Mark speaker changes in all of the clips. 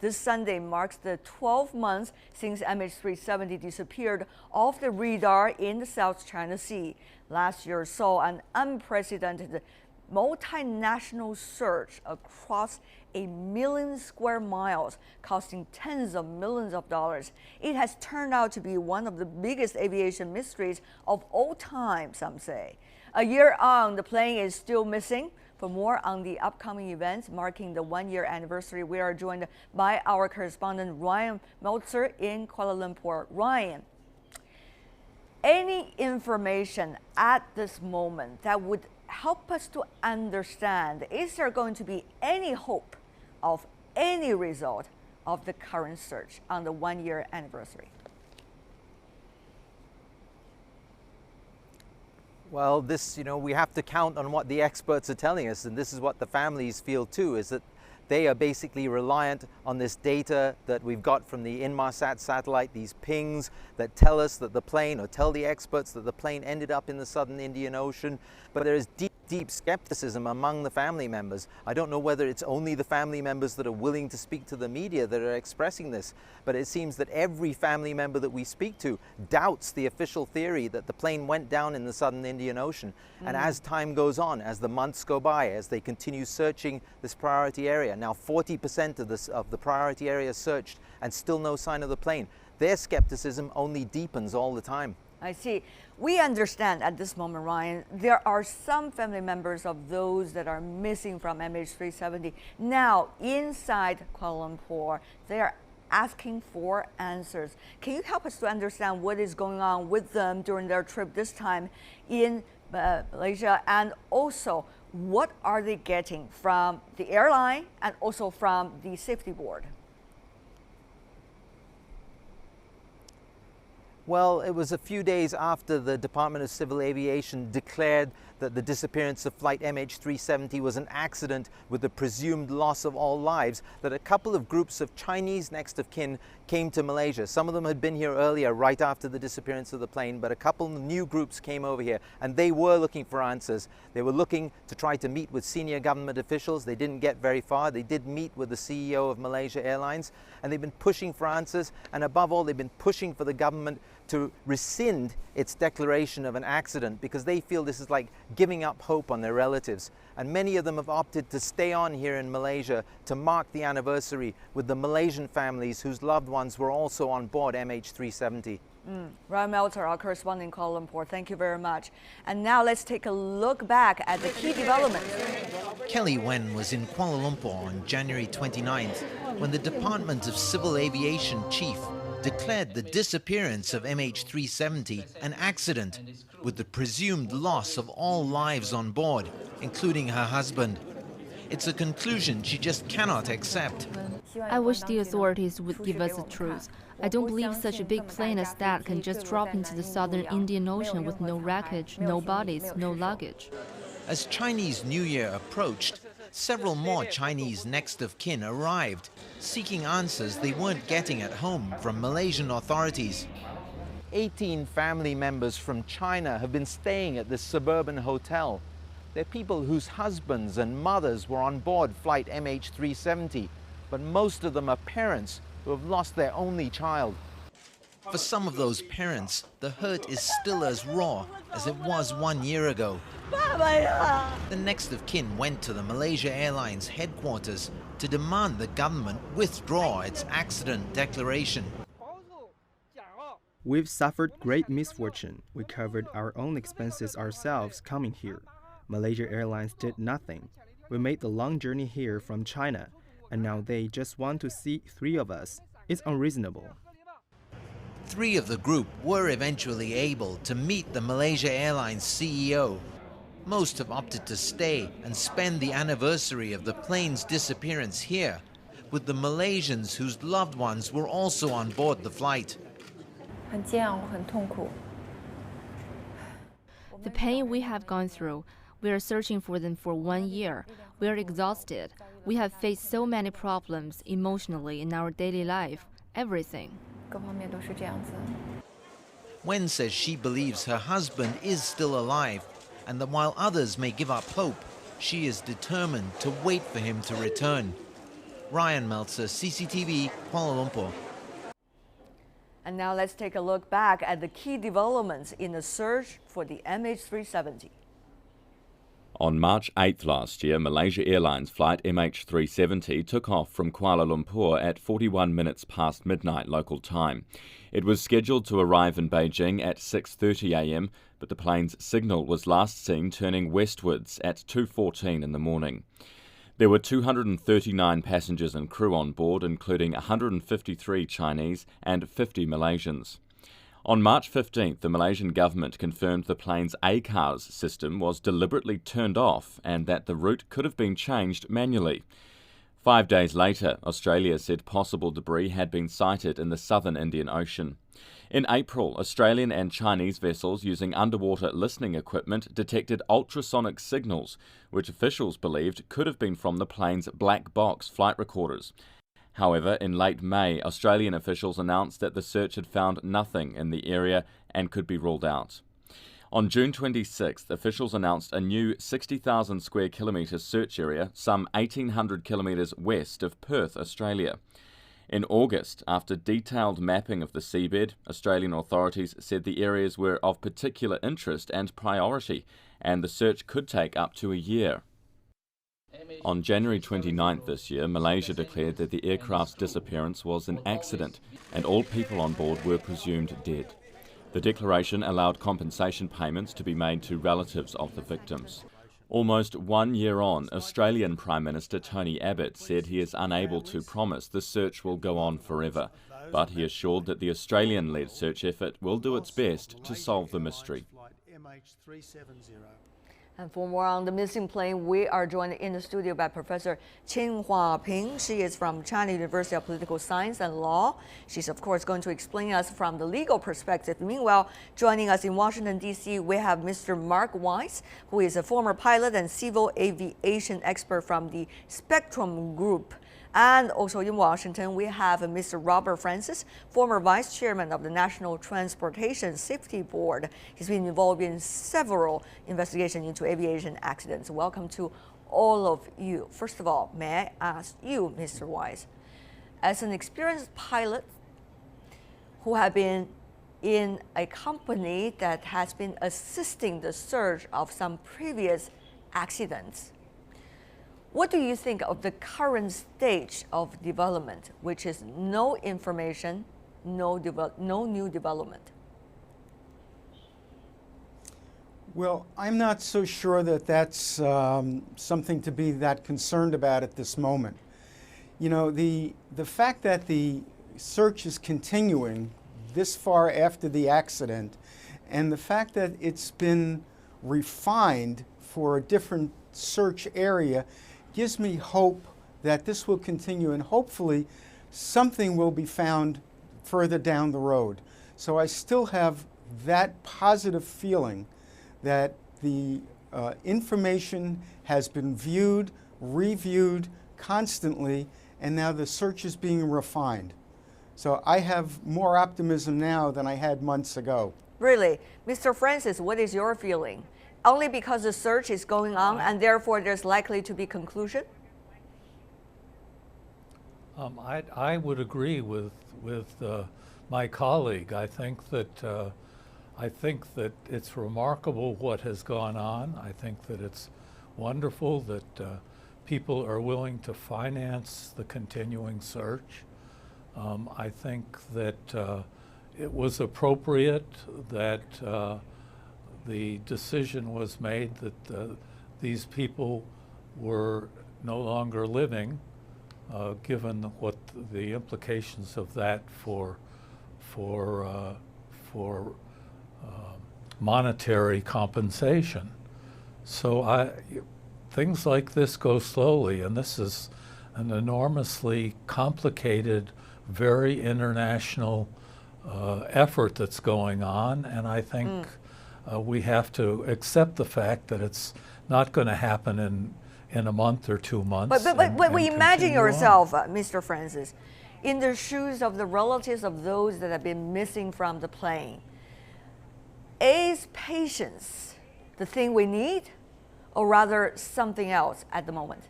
Speaker 1: This Sunday marks the 12 months since MH370 disappeared off the radar in the South China Sea. Last year saw an unprecedented multinational search across 1 million square miles, costing tens of millions of dollars. It has turned out to be one of the biggest aviation mysteries of all time, some say. A year on, the plane is still missing. For more on the upcoming events marking the one-year anniversary, we are joined by our correspondent Ryan Meltzer in Kuala Lumpur. Ryan, any information at this moment that would help us to understand, is there going to be any hope of any result of the current search on the one-year anniversary?
Speaker 2: Well, we have to count on what the experts are telling us, and this is what the families feel too, is that they are basically reliant on this data that we've got from the Inmarsat satellite, these pings that tell us that the plane, or tell the experts that the plane ended up in the southern Indian Ocean. But there is deep skepticism among the family members. I don't know whether it's only the family members that are willing to speak to the media that are expressing this, but it seems that every family member that we speak to doubts the official theory that the plane went down in the southern Indian Ocean. And as time goes on, as the months go by, as they continue searching this priority area, now 40% of the priority area searched and still no sign of the plane, their skepticism only deepens all the time.
Speaker 1: I see. We understand at this moment, Ryan, there are some family members of those that are missing from MH370 now inside Kuala Lumpur. They are asking for answers. Can you help us to understand what is going on with them during their trip this time in Malaysia, and also what are they getting from the airline and also from the safety board?
Speaker 2: Well, it was a few days after the Department of Civil Aviation declared that the disappearance of flight MH370 was an accident with the presumed loss of all lives that a couple of groups of Chinese next of kin came to Malaysia. Some of them had been here earlier, right after the disappearance of the plane, but a couple of new groups came over here, and they were looking for answers. They were looking to try to meet with senior government officials. They didn't get very far. They did meet with the CEO of Malaysia Airlines, and they've been pushing for answers, and above all, they've been pushing for the government to rescind its declaration of an accident, because they feel this is like giving up hope on their relatives. And many of them have opted to stay on here in Malaysia to mark the anniversary with the Malaysian families whose loved ones were also on board MH370.
Speaker 1: Ryan Meltzer, our correspondent in Kuala Lumpur, thank you very much. And now let's take a look back at the key developments.
Speaker 3: Kelly Wen was in Kuala Lumpur on January 29th when the Department of Civil Aviation chief declared the disappearance of MH370 an accident with the presumed loss of all lives on board, including her husband. It's a conclusion she just cannot accept.
Speaker 4: I wish the authorities would give us the truth. I don't believe such a big plane as that can just drop into the southern Indian Ocean with no wreckage, no bodies, no luggage.
Speaker 3: As Chinese New Year approached, several more Chinese next of kin arrived, seeking answers they weren't getting at home from Malaysian authorities.
Speaker 2: 18 family members from China have been staying at this suburban hotel. They're people whose husbands and mothers were on board flight MH370, but most of them are parents who have lost their only child.
Speaker 3: For some of those parents, the hurt is still as raw as it was 1 year ago. The next of kin went to the Malaysia Airlines headquarters to demand the government withdraw its accident declaration.
Speaker 5: We've suffered great misfortune. We covered our own expenses ourselves coming here. Malaysia Airlines did nothing. We made the long journey here from China, and now they just want to see 3 of us. It's unreasonable.
Speaker 3: 3 of the group were eventually able to meet the Malaysia Airlines CEO. Most have opted to stay and spend the anniversary of the plane's disappearance here with the Malaysians whose loved ones were also on board the flight.
Speaker 4: The pain we have gone through, we are searching for them for 1 year. We are exhausted. We have faced so many problems emotionally in our daily life, everything.
Speaker 3: Wen says she believes her husband is still alive, and that while others may give up hope, she is determined to wait for him to return. Ryan Meltzer, CCTV, Kuala Lumpur.
Speaker 1: And now let's take a look back at the key developments in the search for the MH370.
Speaker 6: On March 8th last year, Malaysia Airlines flight MH370 took off from Kuala Lumpur at 41 minutes past midnight local time. It was scheduled to arrive in Beijing at 6:30 a.m, but the plane's signal was last seen turning westwards at 2:14 in the morning. There were 239 passengers and crew on board, including 153 Chinese and 50 Malaysians. On March 15th, the Malaysian government confirmed the plane's ACARS system was deliberately turned off and that the route could have been changed manually. 5 days later, Australia said possible debris had been sighted in the southern Indian Ocean. In April, Australian and Chinese vessels using underwater listening equipment detected ultrasonic signals, which officials believed could have been from the plane's black box flight recorders. However, in late May, Australian officials announced that the search had found nothing in the area and could be ruled out. On June 26th, officials announced a new 60,000 square kilometre search area, some 1,800 kilometres west of Perth, Australia. In August, after detailed mapping of the seabed, Australian authorities said the areas were of particular interest and priority, and the search could take up to a year. On January 29th this year, Malaysia declared that the aircraft's disappearance was an accident and all people on board were presumed dead. The declaration allowed compensation payments to be made to relatives of the victims. Almost 1 year on, Australian Prime Minister Tony Abbott said he is unable to promise the search will go on forever, but he assured that the Australian-led search effort will do its best to solve the mystery.
Speaker 1: And for more on the missing plane, we are joined in the studio by Professor Qin Huaping. She is from China University of Political Science and Law. She's, of course, going to explain us from the legal perspective. Meanwhile, joining us in Washington, D.C., we have Mr. Mark Weiss, who is a former pilot and civil aviation expert from the Spectrum Group. And also in Washington, we have Mr. Robert Francis, former vice chairman of the National Transportation Safety Board. He's been involved in several investigations into aviation accidents. Welcome to all of you. First of all, may I ask you, Mr. Weiss, as an experienced pilot who have been in a company that has been assisting the search of some previous accidents, what do you think of the current stage of development, which is no information, no new development?
Speaker 7: Well, I'm not so sure that that's something to be that concerned about at this moment. You know, the fact that the search is continuing this far after the accident, and the fact that it's been refined for a different search area gives me hope that this will continue, and hopefully something will be found further down the road. So I still have that positive feeling that the information has been viewed, reviewed constantly, and now the search is being refined. So I have more optimism now than I had months ago.
Speaker 1: Really? Mr. Francis, what is your feeling? Only because the search is going on and therefore there's likely to be conclusion?
Speaker 8: I would agree with my colleague. I think that it's remarkable what has gone on. I think that it's wonderful that people are willing to finance the continuing search. I think that it was appropriate that the decision was made that these people were no longer living, given what the implications of that for monetary compensation. So things like this go slowly, and this is an enormously complicated, very international effort that's going on, and I think we have to accept the fact that it's not going to happen in a month or 2 months.
Speaker 1: But we imagine yourself, Mr. Francis, in the shoes of the relatives of those that have been missing from the plane. Is patience the thing we need, or rather something else at the moment?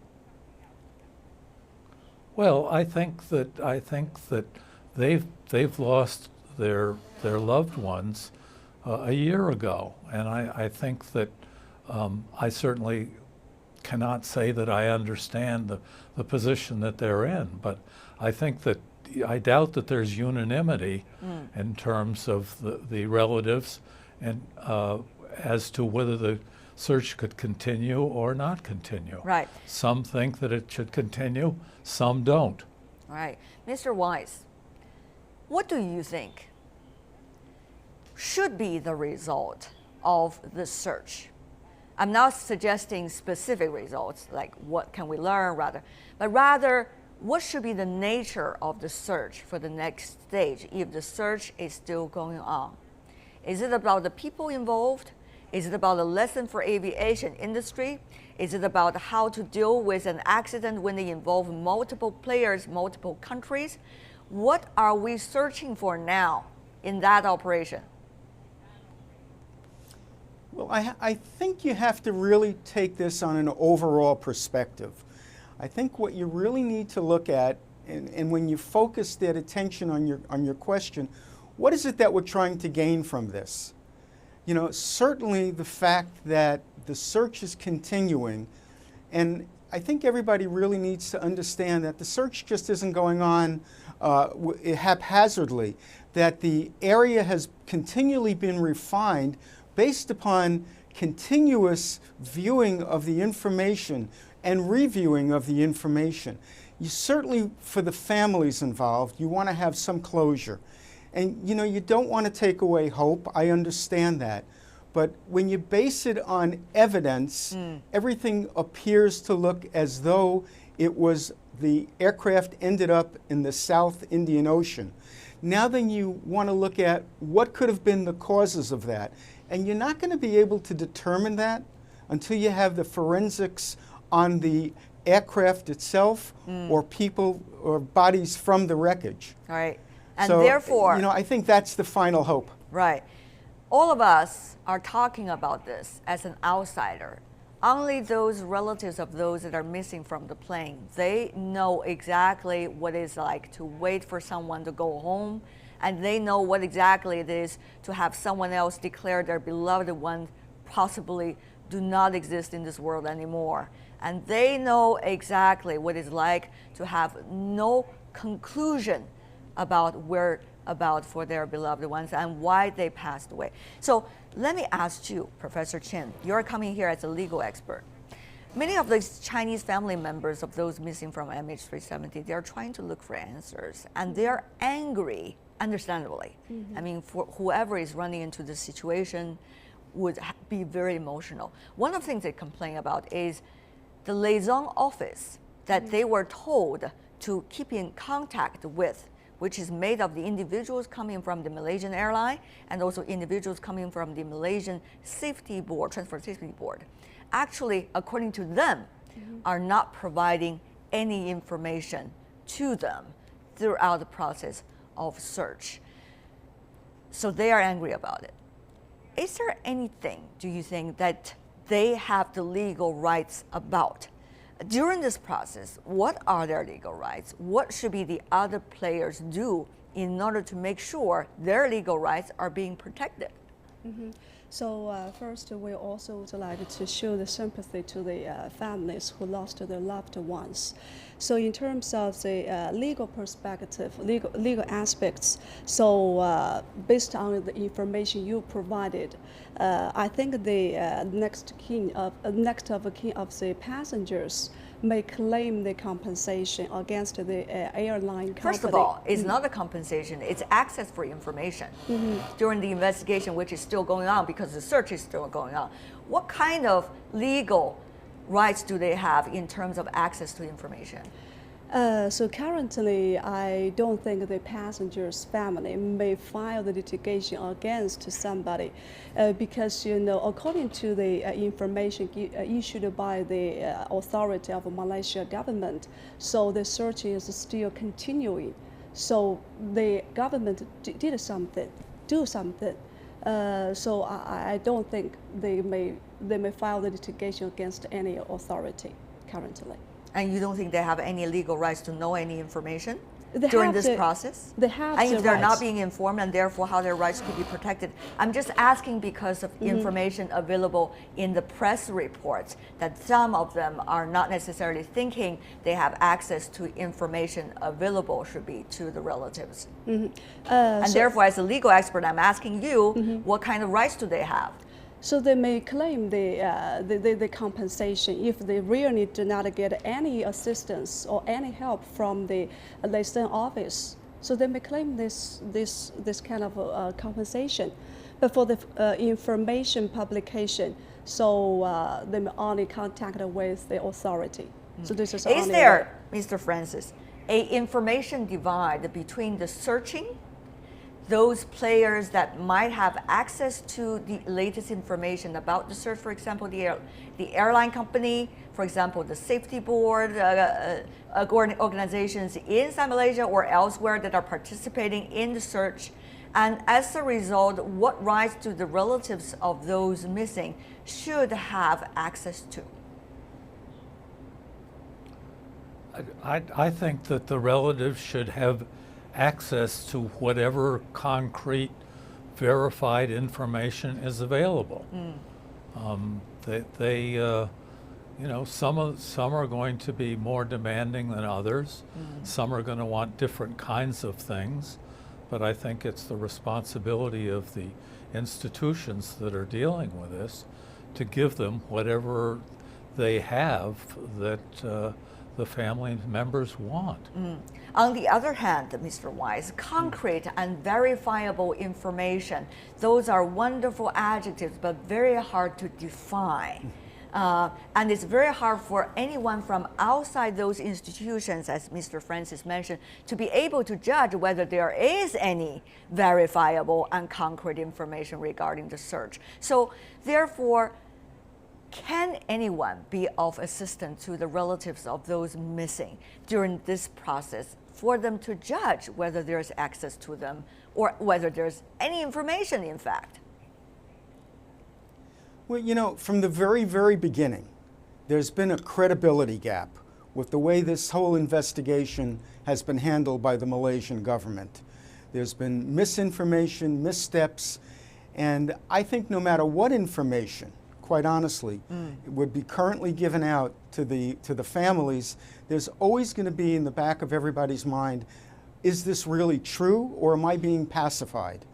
Speaker 8: Well, I think that they've lost their loved ones a year ago, and I think that I certainly cannot say that I understand the position that they're in, but I think that I doubt that there's unanimity in terms of the relatives and as to whether the search could continue or not continue.
Speaker 1: Right.
Speaker 8: Some think that it should continue, some don't.
Speaker 1: Right. Mr. Weiss, what do you think should be the result of the search? I'm not suggesting specific results, like what can we learn rather, but rather what should be the nature of the search for the next stage if the search is still going on? Is it about the people involved? Is it about a lesson for aviation industry? Is it about how to deal with an accident when they involve multiple players, multiple countries? What are we searching for now in that operation?
Speaker 7: Well, I think you have to really take this on an overall perspective. I think what you really need to look at, and when you focus that attention on your question, what is it that we're trying to gain from this? You know, certainly the fact that the search is continuing, and I think everybody really needs to understand that the search just isn't going on haphazardly, that the area has continually been refined based upon continuous viewing of the information and reviewing of the information. You certainly, for the families involved, you want to have some closure. And you know, you don't want to take away hope, I understand that. But when you base it on evidence, everything appears to look as though it was the aircraft ended up in the South Indian Ocean. Now then you want to look at what could have been the causes of that. And you're not going to be able to determine that until you have the forensics on the aircraft itself or people or bodies from the wreckage.
Speaker 1: All right. And
Speaker 7: so,
Speaker 1: therefore,
Speaker 7: you know, I think that's the final hope.
Speaker 1: right. All of us are talking about this as an outsider. Only those relatives of those that are missing from the plane, they know exactly what it's like to wait for someone to go home, and they know what exactly it is to have someone else declare their beloved one possibly do not exist in this world anymore. And they know exactly what it's like to have no conclusion about whereabouts for their beloved ones and why they passed away. So let me ask you, Professor Chen, you're coming here as a legal expert. Many of these Chinese family members of those missing from MH370, they're trying to look for answers, and they're angry, understandably. I mean, for whoever is running into this situation would be very emotional. One of the things they complain about is the liaison office that they were told to keep in contact with, which is made of the individuals coming from the Malaysian Airlines and also individuals coming from the Malaysian Safety Board, Transport Safety Board. Actually, according to them, are not providing any information to them throughout the process of search. So they are angry about it. Is there anything, do you think, that they have the legal rights about? During this process, what are their legal rights? What should be the other players do in order to make sure their legal rights are being protected?
Speaker 9: So first, we also would like to show the sympathy to the families who lost their loved ones. So in terms of the legal perspective, legal aspects, so based on the information you provided, I think the next of kin of the passengers may claim the compensation against the airline company.
Speaker 1: First of all, it's not a compensation, it's access for information during the investigation, which is still going on because the search is still going on. What kind of legal rights do they have in terms of access to information?
Speaker 9: So currently, I don't think the passenger's family may file the litigation against somebody because, you know, according to the information issued by the authority of Malaysia government, so the search is still continuing. So the government do something. So I don't think they may file the litigation against any authority currently.
Speaker 1: And you don't think they have any legal rights to know any information
Speaker 9: They
Speaker 1: during
Speaker 9: have
Speaker 1: this
Speaker 9: the-
Speaker 1: process?
Speaker 9: They have
Speaker 1: And
Speaker 9: the
Speaker 1: if they're not
Speaker 9: rights.
Speaker 1: being informed, and therefore how their rights could be protected. I'm just asking because of information available in the press reports that some of them are not necessarily thinking they have access to information available should be to the relatives. And
Speaker 9: So-
Speaker 1: therefore, as a legal expert, I'm asking you, what kind of rights do they have?
Speaker 9: So they may claim the compensation if they really do not get any assistance or any help from the liaison office. So they may claim this kind of compensation. But for the information publication, so they may only contact with the authority. So this is
Speaker 1: Is
Speaker 9: only
Speaker 1: there, Mr. Francis, a information divide between the searching, those players that might have access to the latest information about the search, for example, the airline company, for example, the safety board, organizations inside Malaysia or elsewhere that are participating in the search, and as a result, what rights do the relatives of those missing should have access to?
Speaker 8: I think that the relatives should have access to whatever concrete, verified information is available. You know, some are going to be more demanding than others. Some are going to want different kinds of things. But I think it's the responsibility of the institutions that are dealing with this to give them whatever they have that the family members want.
Speaker 1: On the other hand, Mr. Wise, concrete and verifiable information, those are wonderful adjectives, but very hard to define. And it's very hard for anyone from outside those institutions, as Mr. Francis mentioned, to be able to judge whether there is any verifiable and concrete information regarding the search. So therefore, can anyone be of assistance to the relatives of those missing during this process for them to judge whether there's access to them or whether there's any information, in fact?
Speaker 7: Well, you know, from the very, very beginning, there's been a credibility gap with the way this whole investigation has been handled by the Malaysian government. There's been misinformation, missteps, and I think no matter what information, quite honestly, would be currently given out to the families, there's always going to be in the back of everybody's mind, is this really true or am I being pacified?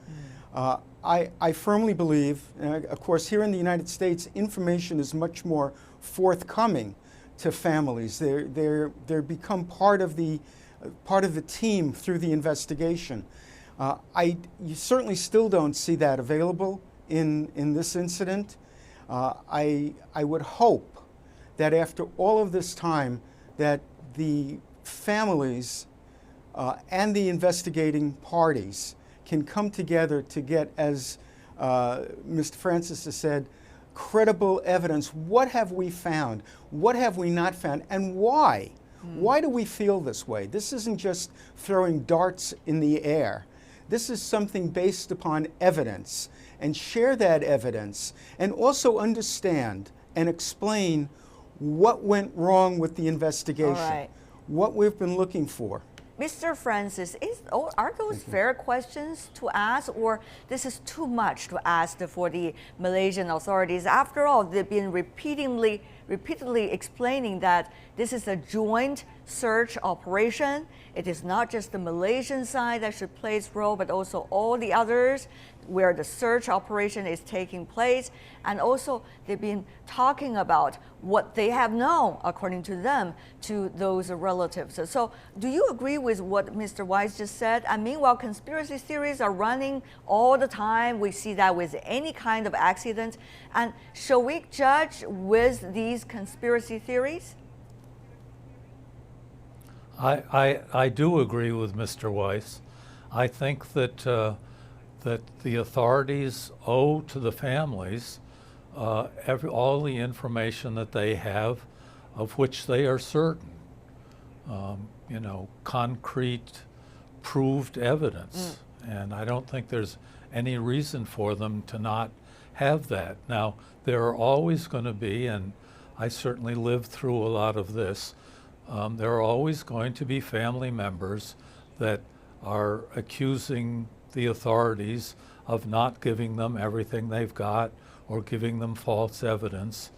Speaker 7: I firmly believe, of course, here in the United States, information is much more forthcoming to families. They're become part of the team through the investigation. You certainly still don't see that available in this incident. I would hope that after all of this time that the families and the investigating parties can come together to get, as Mr. Francis has said, credible evidence. What have we found? What have we not found? And why? Why do we feel this way? This isn't just throwing darts in the air. This is something based upon evidence, and share that evidence and also understand and explain what went wrong with the investigation, what we've been looking for.
Speaker 1: Mr. Francis, are those fair questions to ask, or this is too much to ask for the Malaysian authorities? After all, they've been repeatedly explaining that this is a joint search operation. It is not just the Malaysian side that should play its role, but also all the others where the search operation is taking place. And also, they've been talking about what they have known, according to them, to those relatives. So do you agree with what Mr. Wise just said? And meanwhile, conspiracy theories are running all the time. We see that with any kind of accident. And shall we judge with these conspiracy theories?
Speaker 8: I do agree with Mr. Weiss. I think that that the authorities owe to the families all the information that they have, of which they are certain. You know, concrete, proved evidence. And I don't think there's any reason for them to not have that. Now, there are always going to be, and I certainly lived through a lot of this, there are always going to be family members that are accusing the authorities of not giving them everything they've got or giving them false evidence.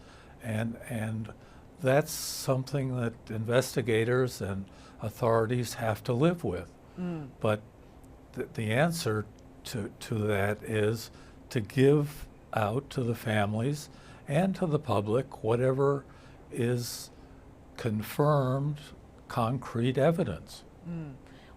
Speaker 8: And that's something that investigators and authorities have to live with. But the answer to that is to give out to the families and to the public whatever is confirmed, concrete evidence.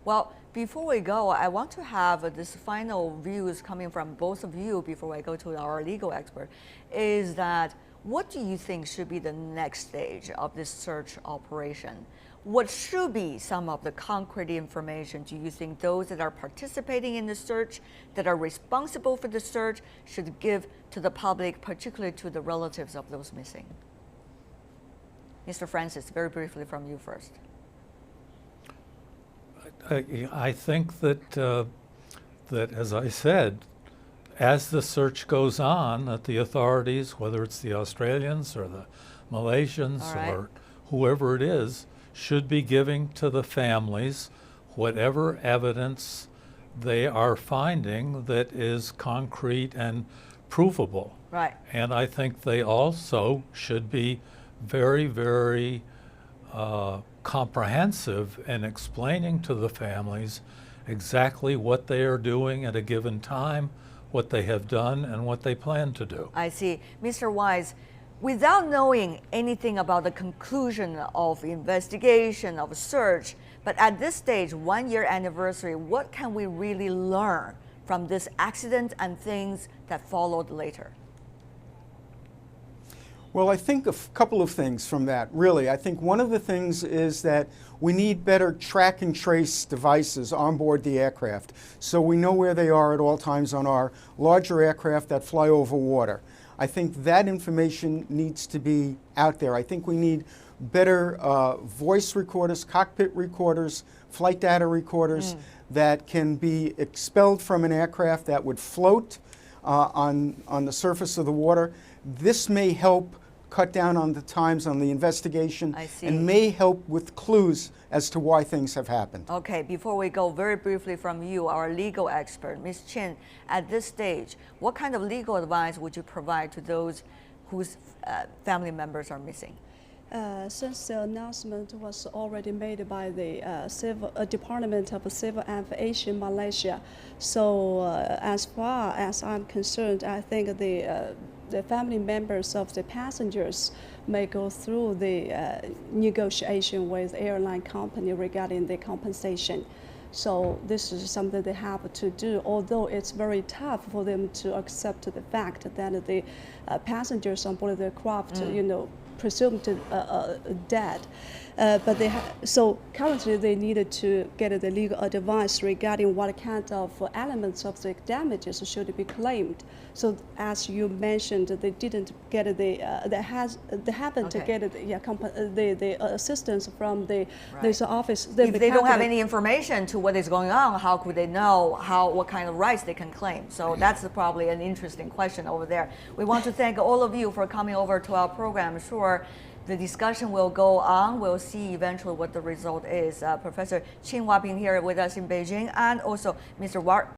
Speaker 1: Well, before we go, I want to have this final views coming from both of you before I go to our legal expert, is that what do you think should be the next stage of this search operation? What should be some of the concrete information do you think those that are participating in the search, that are responsible for the search, should give to the public, particularly to the relatives of those missing? Mr. Francis, very briefly from you first.
Speaker 8: I think that, that, as I said, as the search goes on, that the authorities, whether it's the Australians or the Malaysians or whoever it is, should be giving to the families whatever evidence they are finding that is concrete and provable.
Speaker 1: Right.
Speaker 8: And I think they also should be very, very comprehensive in explaining to the families exactly what they are doing at a given time, what they have done, and what they plan to do.
Speaker 1: I see. Mr. Wise, without knowing anything about the conclusion of investigation, of search, but at this stage, 1 year anniversary, what can we really learn from this accident and things that followed later?
Speaker 7: Well, I think a couple of things from that, really. I think one of the things is that we need better track and trace devices on board the aircraft so we know where they are at all times on our larger aircraft that fly over water. I think that information needs to be out there. I think we need better voice recorders, cockpit recorders, flight data recorders that can be expelled from an aircraft that would float on the surface of the water. This may help cut down on the times on the investigation and may help with clues as to why things have happened.
Speaker 1: Okay, before we go, very briefly from you, our legal expert, Ms. Chin, at this stage, what kind of legal advice would you provide to those whose family members are missing?
Speaker 9: Since the announcement was already made by the Department of Civil Aviation Malaysia, so as far as I'm concerned, I think the family members of the passengers may go through the negotiation with the airline company regarding the compensation. So this is something they have to do, although it's very tough for them to accept the fact that the passengers on board the craft, presumed dead. But so currently they needed to get the legal advice regarding what kind of elements of the damages should be claimed. So as you mentioned, they didn't get they haven't to get the assistance from this office.
Speaker 1: If they don't have any information to what is going on, how could they know what kind of rights they can claim? So that's probably an interesting question over there. We want to thank all of you for coming over to our program. I'm sure the discussion will go on. We'll see eventually what the result is. Professor Qin Waping here with us in Beijing, and also Mr.